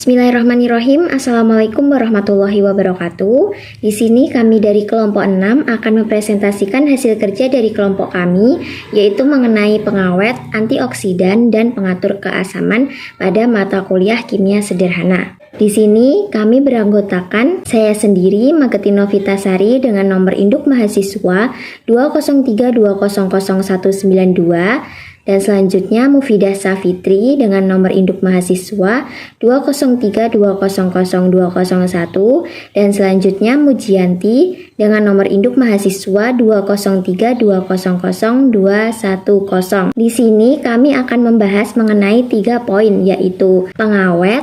Bismillahirrahmanirrahim. Assalamualaikum warahmatullahi wabarakatuh. Di sini kami dari kelompok 6 akan mempresentasikan hasil kerja dari kelompok kami, yaitu mengenai pengawet, antioksidan, dan pengatur keasaman pada mata kuliah kimia sederhana. Di sini kami beranggotakan saya sendiri, Magetin Novitasari, dengan nomor induk mahasiswa 203200192, dan selanjutnya Mufidah Safitri dengan nomor induk mahasiswa 203200201, dan selanjutnya Mujianti dengan nomor induk mahasiswa 203200210. Di sini kami akan membahas mengenai 3 poin, yaitu pengawet,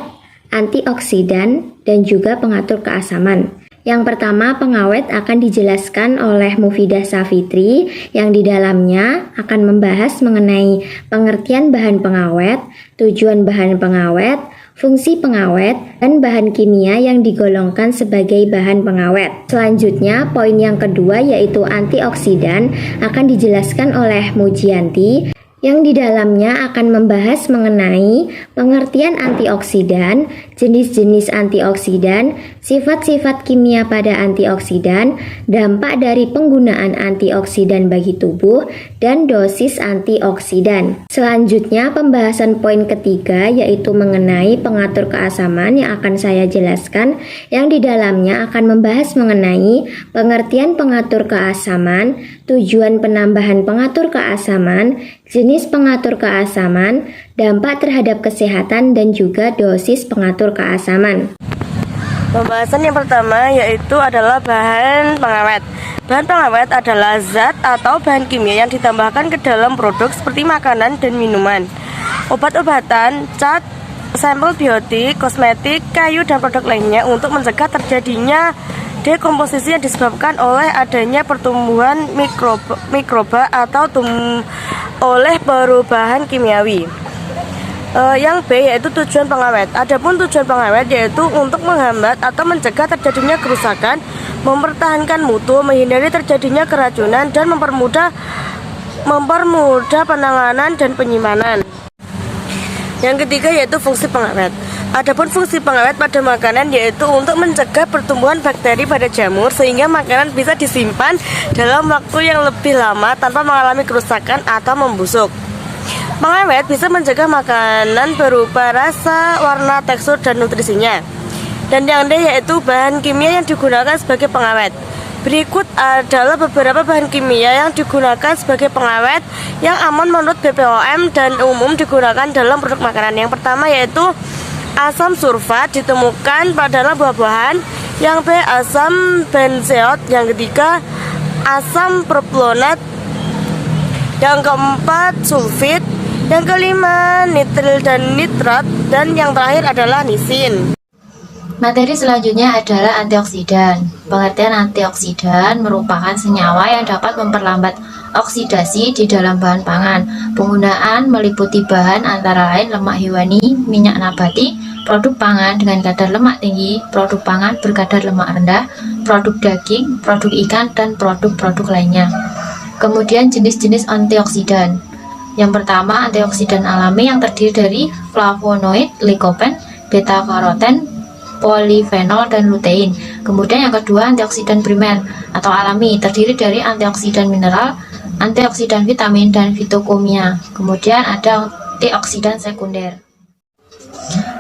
antioksidan, dan juga pengatur keasaman. Yang pertama, pengawet akan dijelaskan oleh Mufidah Safitri, yang di dalamnya akan membahas mengenai pengertian bahan pengawet, tujuan bahan pengawet, fungsi pengawet, dan bahan kimia yang digolongkan sebagai bahan pengawet. Selanjutnya, poin yang kedua yaitu antioksidan akan dijelaskan oleh Mujianti, yang di dalamnya akan membahas mengenai pengertian antioksidan, jenis-jenis antioksidan, sifat-sifat kimia pada antioksidan, dampak dari penggunaan antioksidan bagi tubuh, dan dosis antioksidan. Selanjutnya, pembahasan poin ketiga yaitu mengenai pengatur keasaman yang akan saya jelaskan, yang di dalamnya akan membahas mengenai pengertian pengatur keasaman, tujuan penambahan pengatur keasaman, jenis pengatur keasaman, dampak terhadap kesehatan, dan juga dosis pengatur keasaman. Pembahasan yang pertama yaitu adalah bahan pengawet. Bahan pengawet adalah zat atau bahan kimia yang ditambahkan ke dalam produk seperti makanan dan minuman, obat-obatan, cat, sampel biotik, kosmetik, kayu, dan produk lainnya untuk mencegah terjadinya dekomposisi yang disebabkan oleh adanya pertumbuhan mikroba atau oleh perubahan kimiawi. Yang B yaitu tujuan pengawet. Adapun tujuan pengawet yaitu untuk menghambat atau mencegah terjadinya kerusakan, mempertahankan mutu, menghindari terjadinya keracunan, dan mempermudah penanganan dan penyimpanan. Yang ketiga yaitu fungsi pengawet. Adapun fungsi pengawet pada makanan yaitu untuk mencegah pertumbuhan bakteri pada jamur sehingga makanan bisa disimpan dalam waktu yang lebih lama tanpa mengalami kerusakan atau membusuk. Pengawet bisa mencegah makanan berupa rasa, warna, tekstur, dan nutrisinya. Dan yang D yaitu bahan kimia yang digunakan sebagai pengawet. Berikut adalah beberapa bahan kimia yang digunakan sebagai pengawet yang aman menurut BPOM dan umum digunakan dalam produk makanan. Yang pertama yaitu asam sulfat ditemukan pada buah-buahan. Yang B asam benzoat. Yang ketiga asam proplonat. Yang keempat sulfit. Yang kelima nitril dan nitrat. Dan yang terakhir adalah nisin. Materi selanjutnya adalah antioksidan. Pengertian antioksidan merupakan senyawa yang dapat memperlambat oksidasi di dalam bahan pangan. Penggunaan meliputi bahan antara lain lemak hewani, minyak nabati, produk pangan dengan kadar lemak tinggi, produk pangan berkadar lemak rendah, produk daging, produk ikan, dan produk-produk lainnya. Kemudian jenis-jenis antioksidan. Yang pertama, antioksidan alami yang terdiri dari flavonoid, lycopene, beta-karoten, polifenol, dan lutein. Kemudian yang kedua, antioksidan primer atau alami terdiri dari antioksidan mineral, antioksidan vitamin, dan fitokomia. Kemudian ada antioksidan sekunder.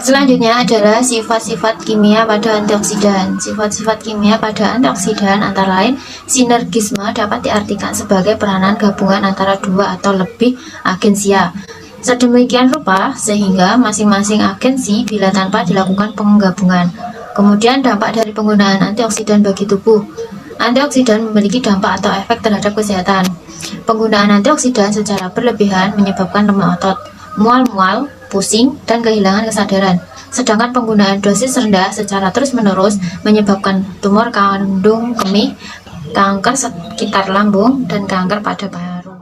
Selanjutnya adalah sifat-sifat kimia pada antioksidan. Sifat-sifat kimia pada antioksidan antara lain sinergisme dapat diartikan sebagai peranan gabungan antara 2 atau lebih agensia sedemikian rupa sehingga masing-masing agensi bila tanpa dilakukan penggabungan. Kemudian dampak dari penggunaan antioksidan bagi tubuh. Antioksidan memiliki dampak atau efek terhadap kesehatan. Penggunaan antioksidan secara berlebihan menyebabkan lemah otot, mual-mual, pusing, dan kehilangan kesadaran. Sedangkan penggunaan dosis rendah secara terus-menerus menyebabkan tumor kandung kemih, kanker sekitar lambung, dan kanker pada paru.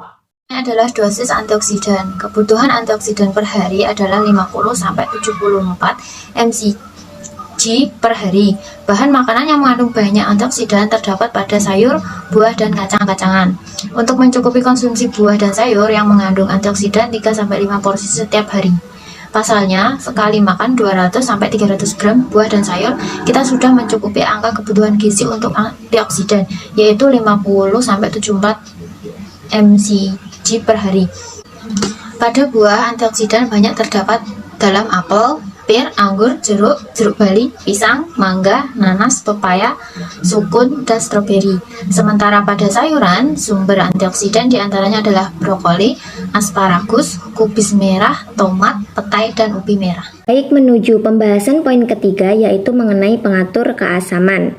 Ini adalah dosis antioksidan. Kebutuhan antioksidan per hari adalah 50-74 mcg per hari. Bahan makanan yang mengandung banyak antioksidan terdapat pada sayur, buah, dan kacang-kacangan. Untuk mencukupi konsumsi buah dan sayur yang mengandung antioksidan 3-5 porsi setiap hari. Pasalnya, sekali makan 200-300 gram buah dan sayur, kita sudah mencukupi angka kebutuhan gizi untuk antioksidan, yaitu 50-74 mcg per hari. Pada buah, antioksidan banyak terdapat dalam apel, pir, anggur, jeruk bali, pisang, mangga, nanas, pepaya, sukun, dan stroberi. Sementara pada sayuran, sumber antioksidan diantaranya adalah brokoli, asparagus, kubis merah, tomat, petai, dan ubi merah. Baik, menuju pembahasan poin ketiga yaitu mengenai pengatur keasaman.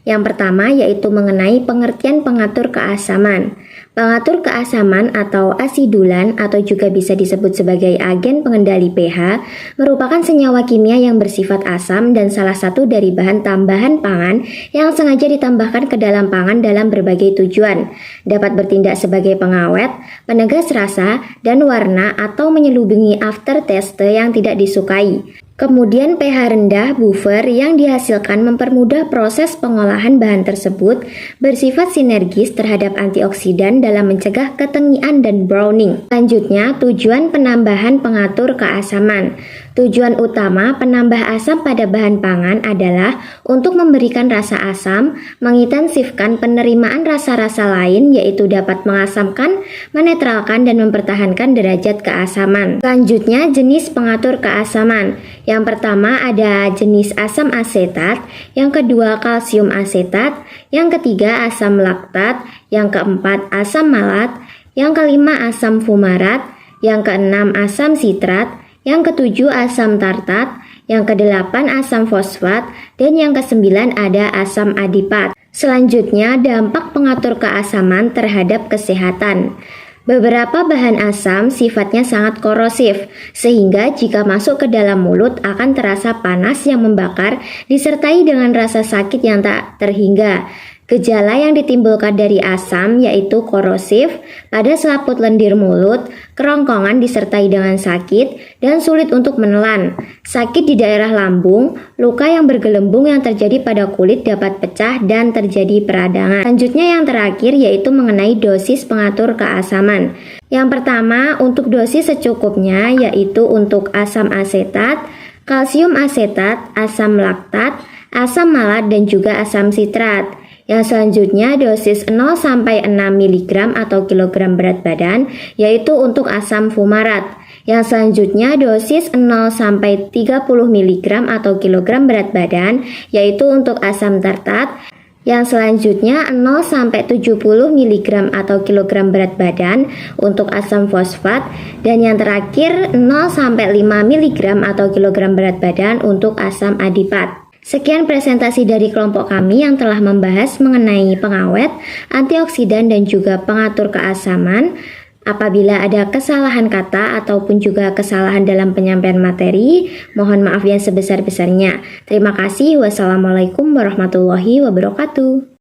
Yang pertama yaitu mengenai pengertian pengatur keasaman. Pengatur keasaman atau asidulan atau juga bisa disebut sebagai agen pengendali pH merupakan senyawa kimia yang bersifat asam dan salah satu dari bahan tambahan pangan yang sengaja ditambahkan ke dalam pangan dalam berbagai tujuan. Dapat bertindak sebagai pengawet, penegas rasa, dan warna atau menyelubungi aftertaste yang tidak disukai. Kemudian pH rendah buffer yang dihasilkan mempermudah proses pengolahan bahan tersebut bersifat sinergis terhadap antioksidan dalam mencegah ketengian dan browning. Selanjutnya, tujuan penambahan pengatur keasaman. Tujuan utama penambah asam pada bahan pangan adalah untuk memberikan rasa asam, mengintensifkan penerimaan rasa-rasa lain yaitu dapat mengasamkan, menetralkan, dan mempertahankan derajat keasaman. Selanjutnya, jenis pengatur keasaman. Yang pertama ada jenis asam asetat, yang kedua kalsium asetat, yang ketiga asam laktat, yang keempat asam malat, yang kelima asam fumarat, yang keenam asam sitrat, yang ketujuh asam tartat, yang kedelapan asam fosfat, dan yang kesembilan ada asam adipat. Selanjutnya, dampak pengatur keasaman terhadap kesehatan. Beberapa bahan asam sifatnya sangat korosif, sehingga jika masuk ke dalam mulut akan terasa panas yang membakar disertai dengan rasa sakit yang tak terhingga. Gejala yang ditimbulkan dari asam yaitu korosif pada selaput lendir mulut, kerongkongan disertai dengan sakit, dan sulit untuk menelan. Sakit di daerah lambung, luka yang bergelembung yang terjadi pada kulit dapat pecah dan terjadi peradangan. Selanjutnya yang terakhir yaitu mengenai dosis pengatur keasaman. Yang pertama untuk dosis secukupnya yaitu untuk asam asetat, kalsium asetat, asam laktat, asam malat, dan juga asam sitrat. Yang selanjutnya dosis 0-6 mg atau kilogram berat badan yaitu untuk asam fumarat. Yang selanjutnya dosis 0-30 mg atau kilogram berat badan yaitu untuk asam tartat. Yang selanjutnya 0-70 mg atau kilogram berat badan untuk asam fosfat, dan yang terakhir 0-5 mg atau kilogram berat badan untuk asam adipat. Sekian presentasi dari kelompok kami yang telah membahas mengenai pengawet, antioksidan, dan juga pengatur keasaman. Apabila ada kesalahan kata ataupun juga kesalahan dalam penyampaian materi, mohon maaf yang sebesar-besarnya. Terima kasih. Wassalamualaikum warahmatullahi wabarakatuh.